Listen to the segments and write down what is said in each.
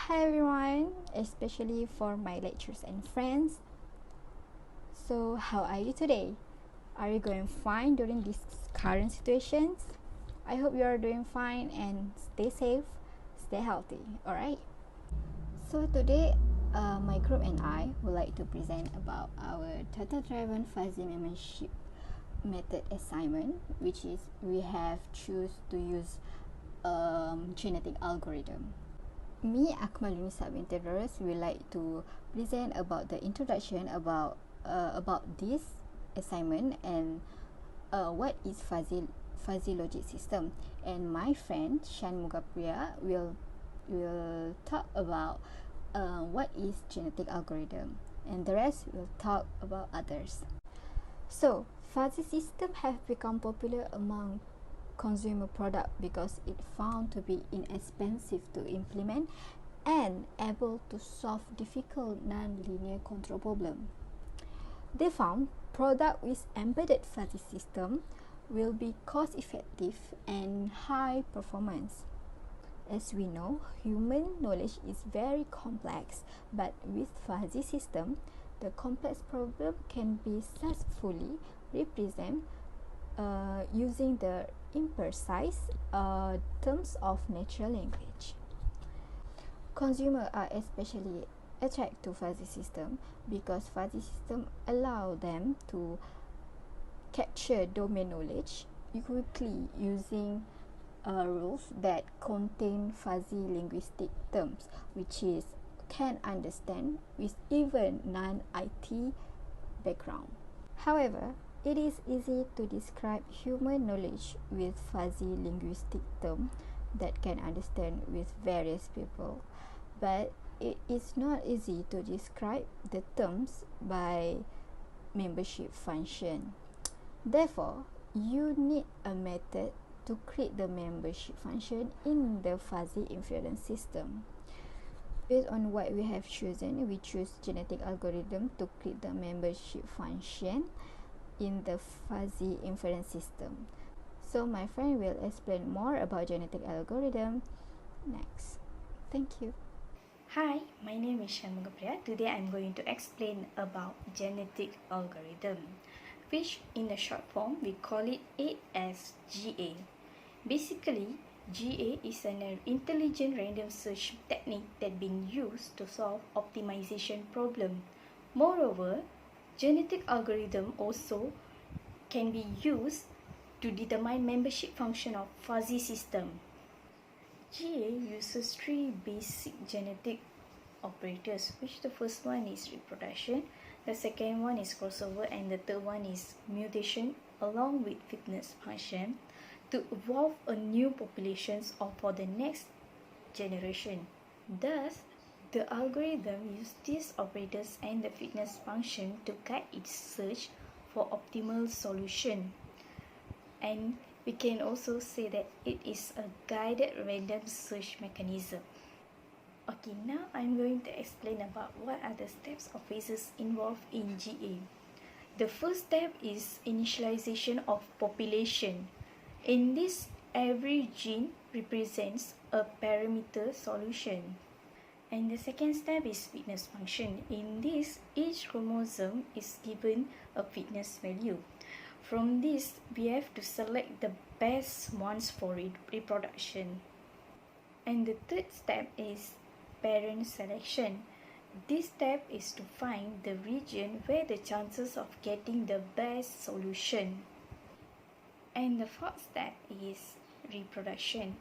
Hi everyone, especially for my lecturers and friends. So, how are you today? Are you going fine during these current situations? I hope you are doing fine and stay safe, stay healthy, alright? So, today, my group and I would like to present about our data-driven fuzzy membership method assignment, which is we have choose to use genetic algorithm. Me, Akmal Yunisa Binti Ros, would like to present about the introduction about this assignment and what is fuzzy logic system. And my friend Shan Mugapriya will talk about what is genetic algorithm, and the rest will talk about others. So, fuzzy system have become popular among consumer product because it found to be inexpensive to implement and able to solve difficult non-linear control problem. They found product with embedded fuzzy system will be cost effective and high performance. As we know, human knowledge is very complex, but with fuzzy system, the complex problem can be successfully represented using the imprecise terms of natural language. Consumers are especially attracted to fuzzy system because fuzzy system allow them to capture domain knowledge quickly using rules that contain fuzzy linguistic terms, which is can understand with even non-IT background. However, it is easy to describe human knowledge with fuzzy linguistic terms that can understand with various people, but it is not easy to describe the terms by membership function. Therefore, you need a method to create the membership function in the fuzzy inference system. Based on what we have chosen, we choose genetic algorithm to create the membership function in the fuzzy inference system. So my friend will explain more about genetic algorithm next. Thank you. Hi, my name is Shanmugapriya. Today I'm going to explain about genetic algorithm, which in the short form we call it as GA. Basically, GA is an intelligent random search technique that being used to solve optimization problem. Moreover, genetic algorithm also can be used to determine membership function of fuzzy system. GA uses three basic genetic operators, which the first one is reproduction, the second one is crossover, and the third one is mutation along with fitness function to evolve a new populations or for the next generation. Thus, the algorithm uses these operators and the fitness function to guide its search for optimal solution. And we can also say that it is a guided random search mechanism. Okay, now I'm going to explain about what are the steps or phases involved in GA. The first step is initialization of population. In this, every gene represents a parameter solution. And the second step is fitness function. In this, each chromosome is given a fitness value. From this, we have to select the best ones for reproduction. And the third step is parent selection. This step is to find the region where the chances of getting the best solution. And the fourth step is reproduction,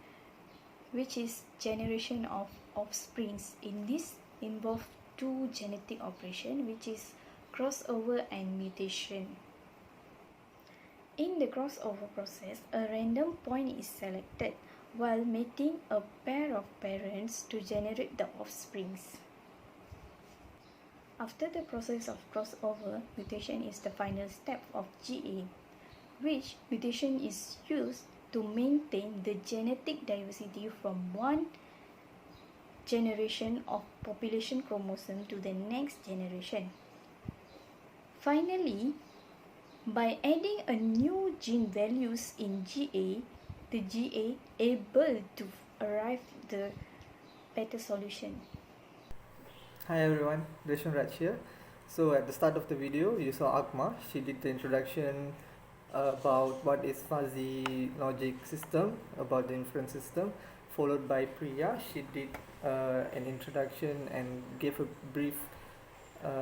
which is generation of offsprings. In this involve two genetic operations, which is crossover and mutation. In the crossover process, a random point is selected while mating a pair of parents to generate the offsprings. After the process of crossover, mutation is the final step of GA, which mutation is used to maintain the genetic diversity from one generation of population chromosome to the next generation. Finally, by adding a new gene values in GA, the GA able to arrive the better solution. Hi everyone, Reshun Raj here. So at the start of the video, you saw Akma. She did the introduction about what is fuzzy logic system, about the inference system, followed by Priya. She did an introduction and gave a brief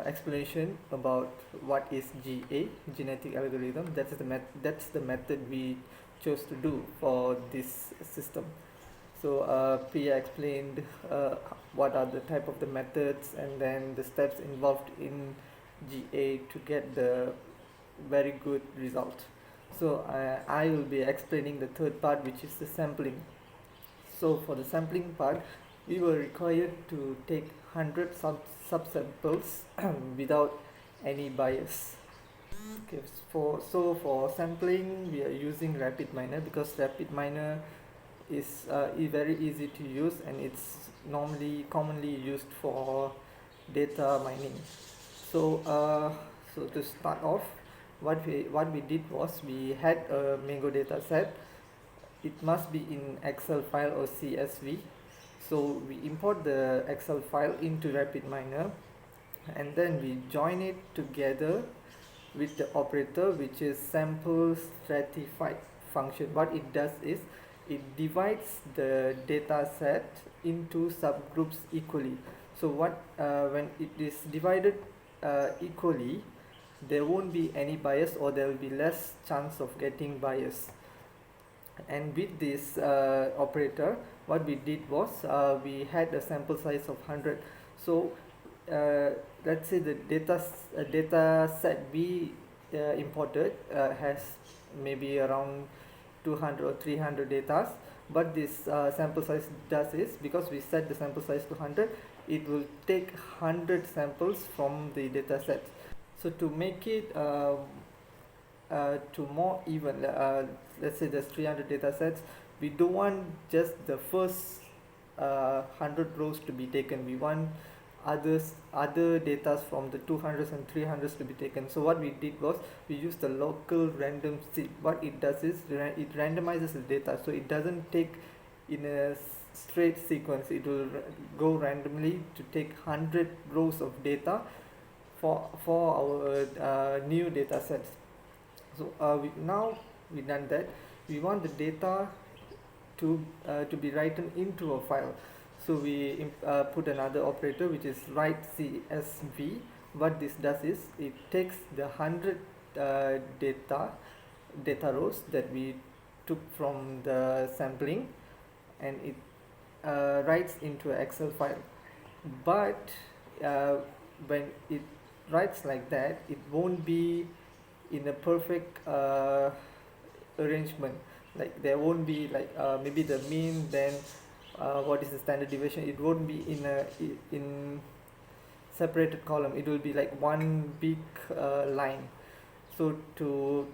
explanation about what is GA, genetic algorithm. That's the method we chose to do for this system. So Priya explained what are the type of the methods and then the steps involved in GA to get the very good result. So I will be explaining the third part, which is the sampling. So for the sampling part, we were required to take 100 subsamples without any bias. Okay, for sampling we are using RapidMiner because RapidMiner is very easy to use and it's commonly used for data mining. So to start off, what we did was we had a Mango data set. It must be in Excel file or CSV. So we import the Excel file into RapidMiner and then we join it together with the operator, which is sample stratified function. What it does is it divides the data set into subgroups equally. So when it is divided equally, there won't be any bias, or there will be less chance of getting bias. And with this operator, what we did was we had a sample size of 100. So let's say the data set we imported has maybe around 200 or 300 data, but this sample size does is, because we set the sample size to 100, it will take 100 samples from the data set. So to make it to more even, let's say there's 300 data sets, we don't want just the first 100 rows to be taken. We want other data from the 200s and 300s to be taken. So what we did was we used the local random seed. What it does is it randomizes the data, so it doesn't take in a straight sequence. It will go randomly to take 100 rows of data for our new data sets. So now we've done that. We want the data to be written into a file. So we put another operator, which is write CSV. What this does is it takes the 100 data rows that we took from the sampling, and it writes into an Excel file. But when it writes like that, it won't be in a perfect arrangement. Like there won't be like maybe the mean, then what is the standard deviation. It won't be in separated column. It will be like one big line. So to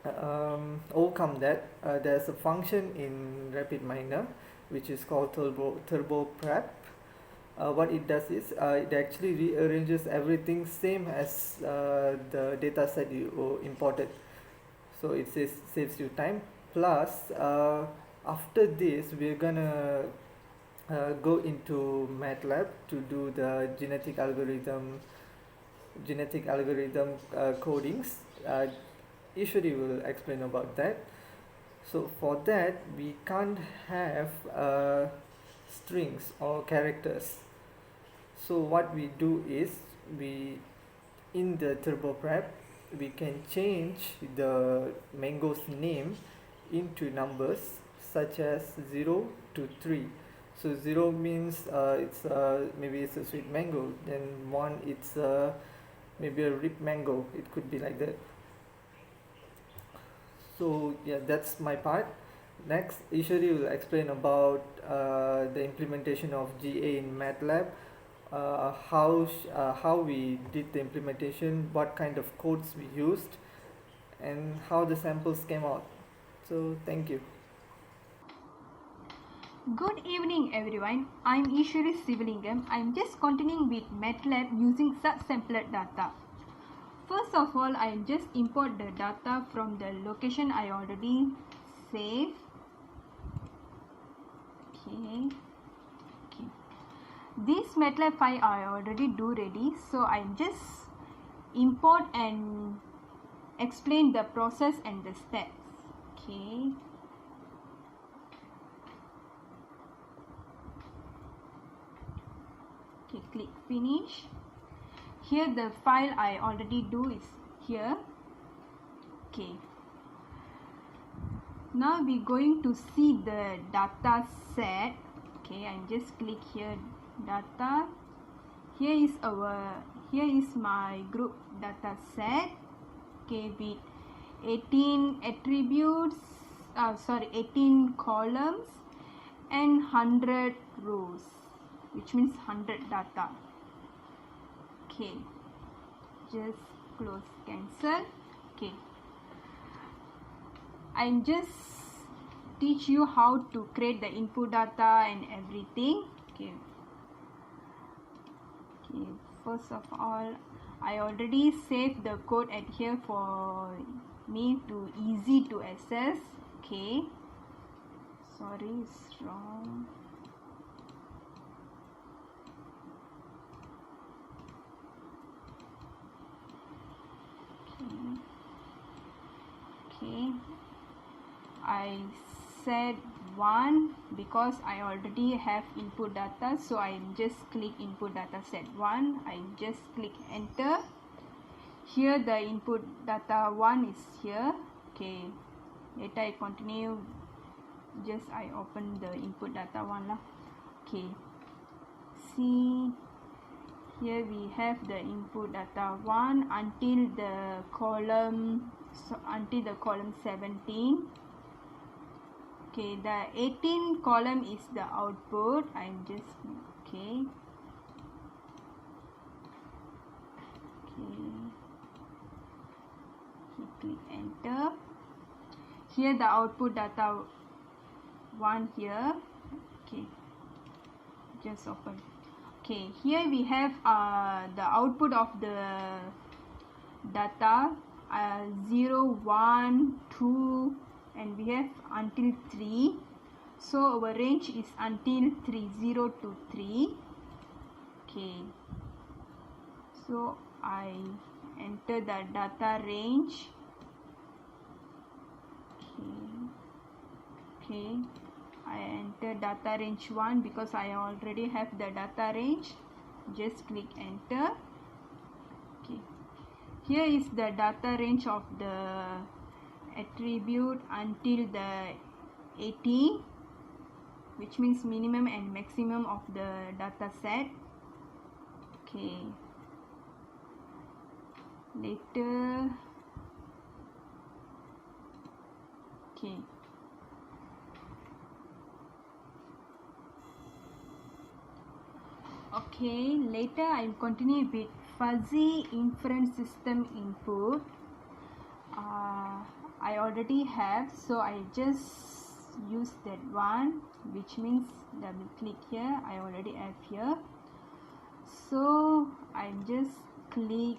overcome that, there's a function in RapidMiner which is called turbo prep. What it does is it actually rearranges everything same as the data set you imported, so it saves you time. Plus after this we're gonna go into MATLAB to do the genetic algorithm codings. Ishwari will explain about that. So for that we can't have strings or characters. So what we do is in the turbo prep we can change the mango's name into numbers such as 0 to 3. So 0 means maybe it's a sweet mango, then 1 it's maybe a ripe mango. It could be like that. So yeah, that's my part. Next, Ishwari will explain about the implementation of GA in MATLAB, how we did the implementation, what kind of codes we used, and how the samples came out. So thank you. Good evening everyone, I am Ishwari Sivalingam. I am just continuing with MATLAB using subsampled data. First of all, I just import the data from the location I already saved. Okay. This MATLAB file I already do ready, so I just import and explain the process and the steps. Okay. Okay, click finish. Here the file I already do is here. Okay. Now we're going to see the data set. Okay, I just click here data. Here is my group data set. Okay, with 18 attributes, 18 columns and 100 rows, which means 100 data. Okay, just close, cancel. Okay, I'm just teach you how to create the input data and everything. Okay. Okay, first of all, I already saved the code at here for me to easy to access. Okay, sorry, it's wrong. Okay, I said 1 because I already have input data, so I just click input data set 1. I just click enter. Here the input data 1 is here. Okay, later I continue, just I open the input data 1 lah. Okay, see here we have the input data 1 until the column 17. Okay, the 18 column is the output. I'm just okay. Click enter. Here the output data 1 here. Okay, just open. Okay, here we have the output of the data 0, 1, 2, and we have until 3. So our range is until 3, 0 to 3. Okay, so I enter the data range. Okay, I enter data range 1 because I already have the data range. Just click enter. Okay, here is the data range of the attribute until the 80, which means minimum and maximum of the data set. Okay, later. Okay, okay, later I'll continue with fuzzy inference system input. I already have, so I just use that one, which means double click here. I already have here, so I just click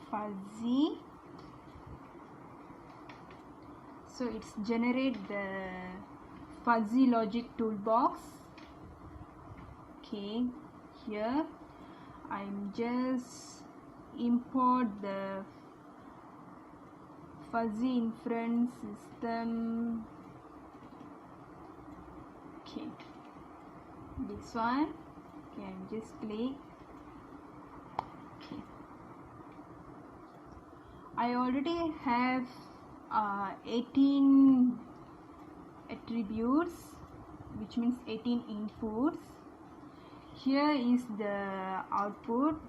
fuzzy. So it's generate the fuzzy logic toolbox. Okay, here I'm just import the fuzzy inference system. Okay, this one. Okay, I'm just click. Okay, I already have 18 attributes, which means 18 inputs. Here is the output,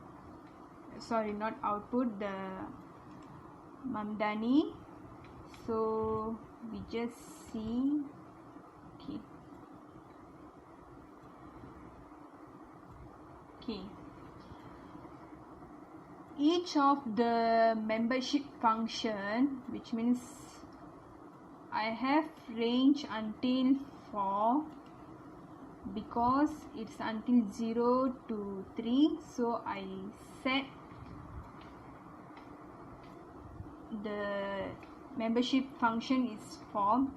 sorry, not output, the Mamdani. So we just see. Okay, okay, each of the membership function, which means I have range until 4 because it's until 0 to 3, so I set the membership function is form.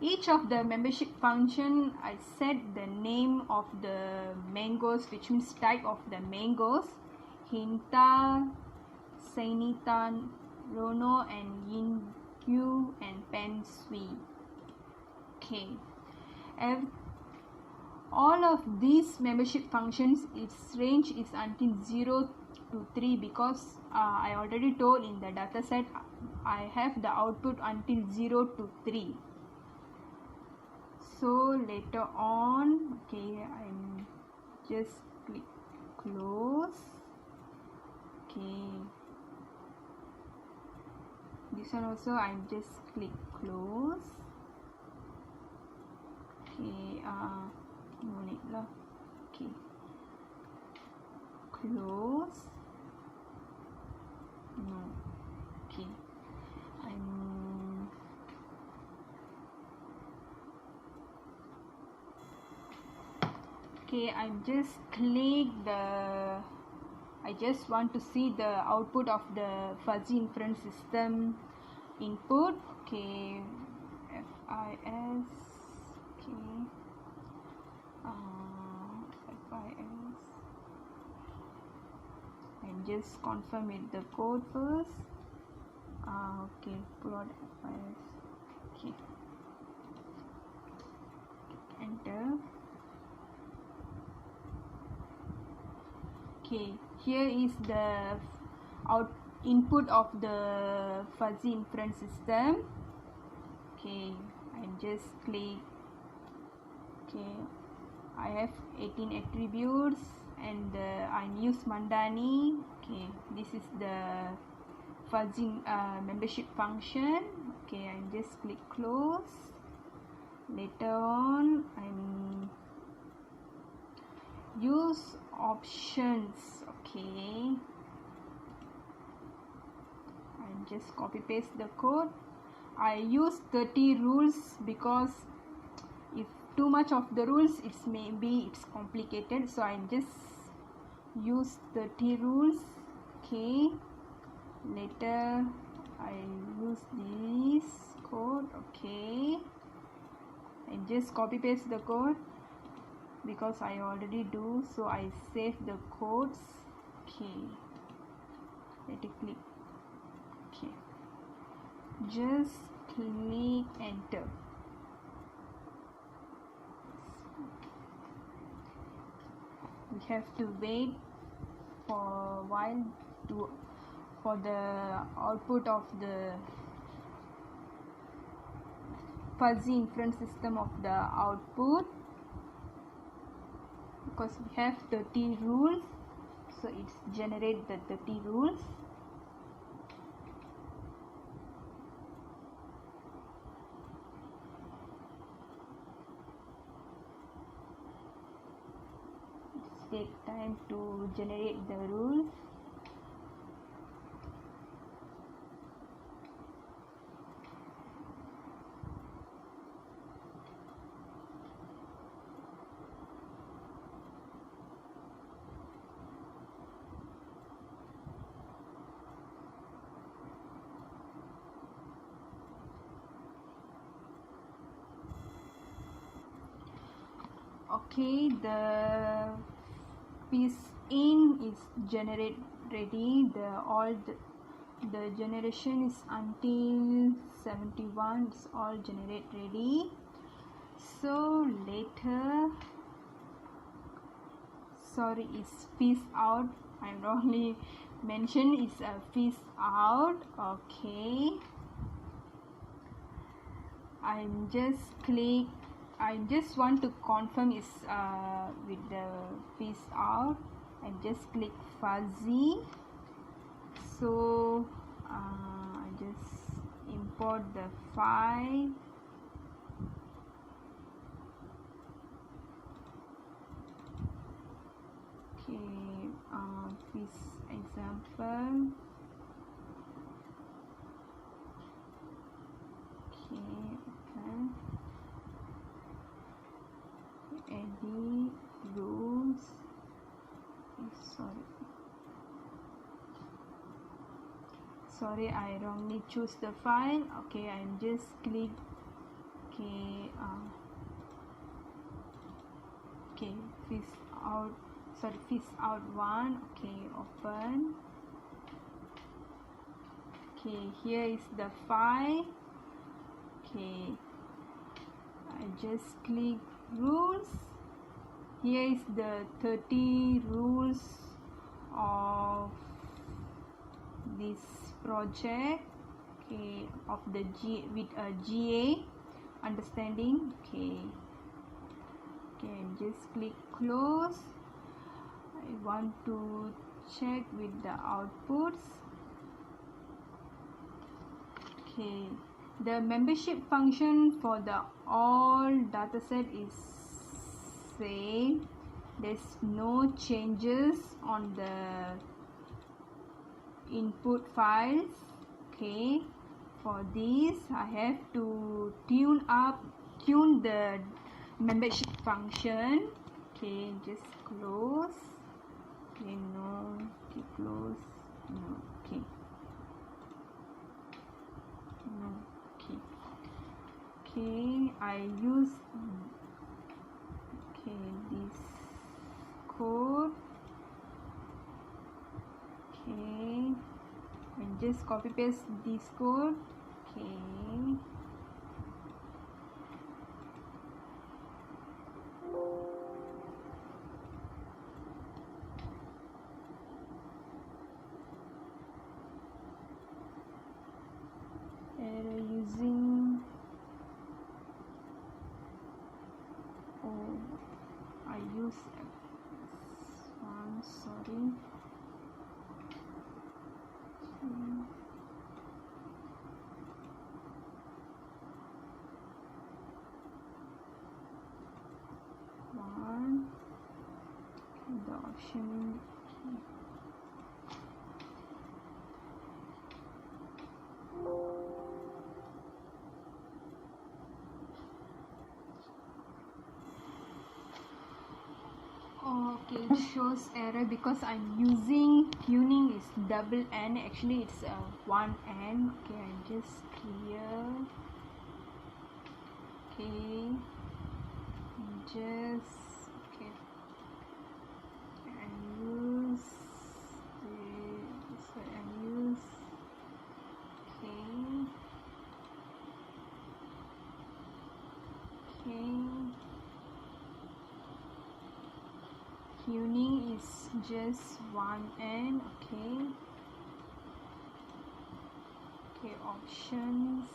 each of the membership function, I set the name of the mangoes, which means type of the mangoes: Hinta, Sainitan, Rono, and Yinkyu, and Pensui. Okay, all of these membership functions, its range is until 0 to 3 because I already told in the data set I have the output until 0 to 3. So later on, okay, I'm just click close. Okay, this one also I'm just click close. Okay, no need lah. Okay, close. No. Okay, I'm just click the, I just want to see the output of the fuzzy inference system input. Okay, FIS. Okay, FIS, and just confirm with the code first. Okay, plot FIS. Okay, enter. Okay, here is the input of the fuzzy inference system. Okay, I just click. Okay, I have 18 attributes and I use Mandani. Okay, this is the fuzzy membership function. Okay, I just click close. Later on, I'm use options. Okay, and just copy paste the code. I use 30 rules because if too much of the rules, it's complicated, so I just use 30 rules. Okay, later I use this code. Okay, and just copy paste the code because I already do, so I save the codes. Okay, let it click. Okay, just click enter. We have to wait for a while for the output of the fuzzy inference system of the output, because we have 30 rules, so it's generate the 30 rules. It takes time to generate the rules. Okay, the piece in is generate ready. The generation is until 71. It's all generate ready. So later, sorry, it's piece out. I wrongly mentioned it's a piece out. Okay, I'm just click. I just want to confirm is with the piece out. I just click fuzzy. So I just import the file. Okay, piece example. Okay, open. Edit rules. Sorry, I wrongly choose the file. Okay, I'm just click. Okay, okay, fish out, sorry, fish out one. Okay, open. Okay, here is the file. Okay, I just click rules. Here is the 30 rules of this project. Okay, of the with a GA understanding. Okay, okay, just click close. I want to check with the outputs. Okay, the membership function for the all dataset is same. There's no changes on the input files. Okay, for this I have to tune the membership function. Okay, just close. Okay, no, okay, close, no, okay, no, okay, okay, I use okay this code. Okay, and just copy paste this code. Okay, error using, oh, I use one, sorry. One, the option. Okay, it shows error because I'm using tuning is double N. Actually, it's one N. Okay, I just clear. Okay, just okay. And use this. And use okay. Okay. Tuning is just one N. Okay. Okay, options.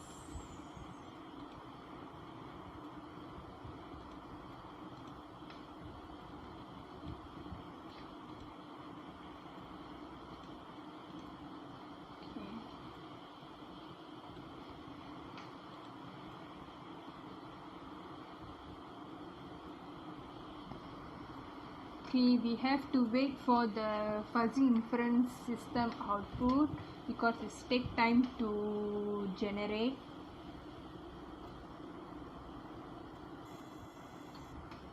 Okay, we have to wait for the fuzzy inference system output because it takes time to generate.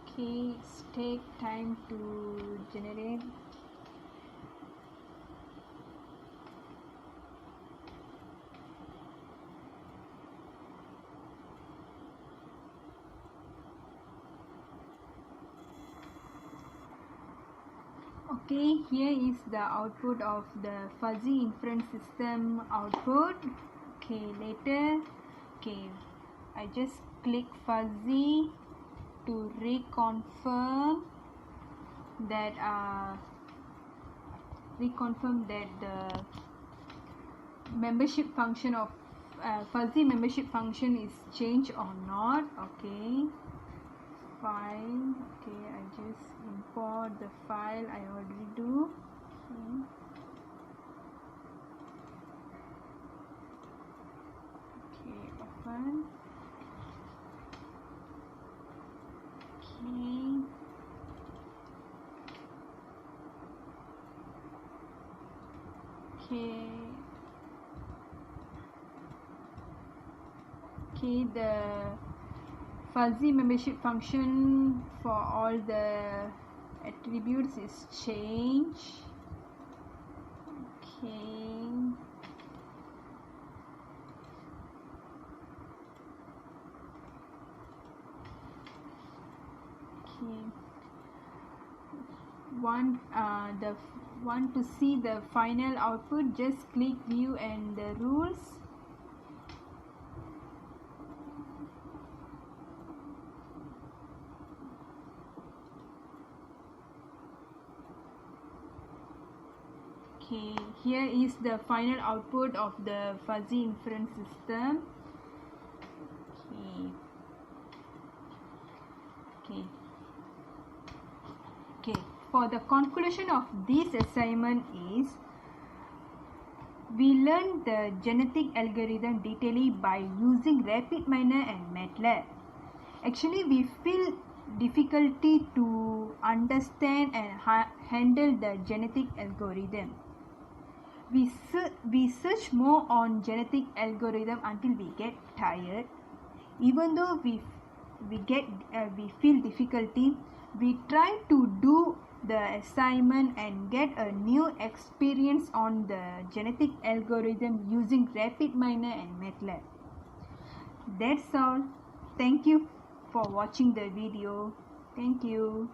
Okay, it's take time to generate. Okay, here is the output of the fuzzy inference system output. Okay, later, okay, I just click fuzzy to reconfirm that the membership function of fuzzy membership function is changed or not. Okay, fine. Okay, I just import the file I already do. Okay, open. Okay, the fuzzy membership function for all the attributes is changed. Okay, Okay. The want to see the final output, just click view and the rules. Okay, here is the final output of the fuzzy inference system. Okay, for the conclusion of this assignment is, we learned the genetic algorithm detailedly by using RapidMiner and MATLAB. Actually, we feel difficulty to understand and handle the genetic algorithm. We search more on genetic algorithm until we get tired. Even though we feel difficulty, we try to do the assignment and get a new experience on the genetic algorithm using RapidMiner and MATLAB. That's all. Thank you for watching the video. Thank you.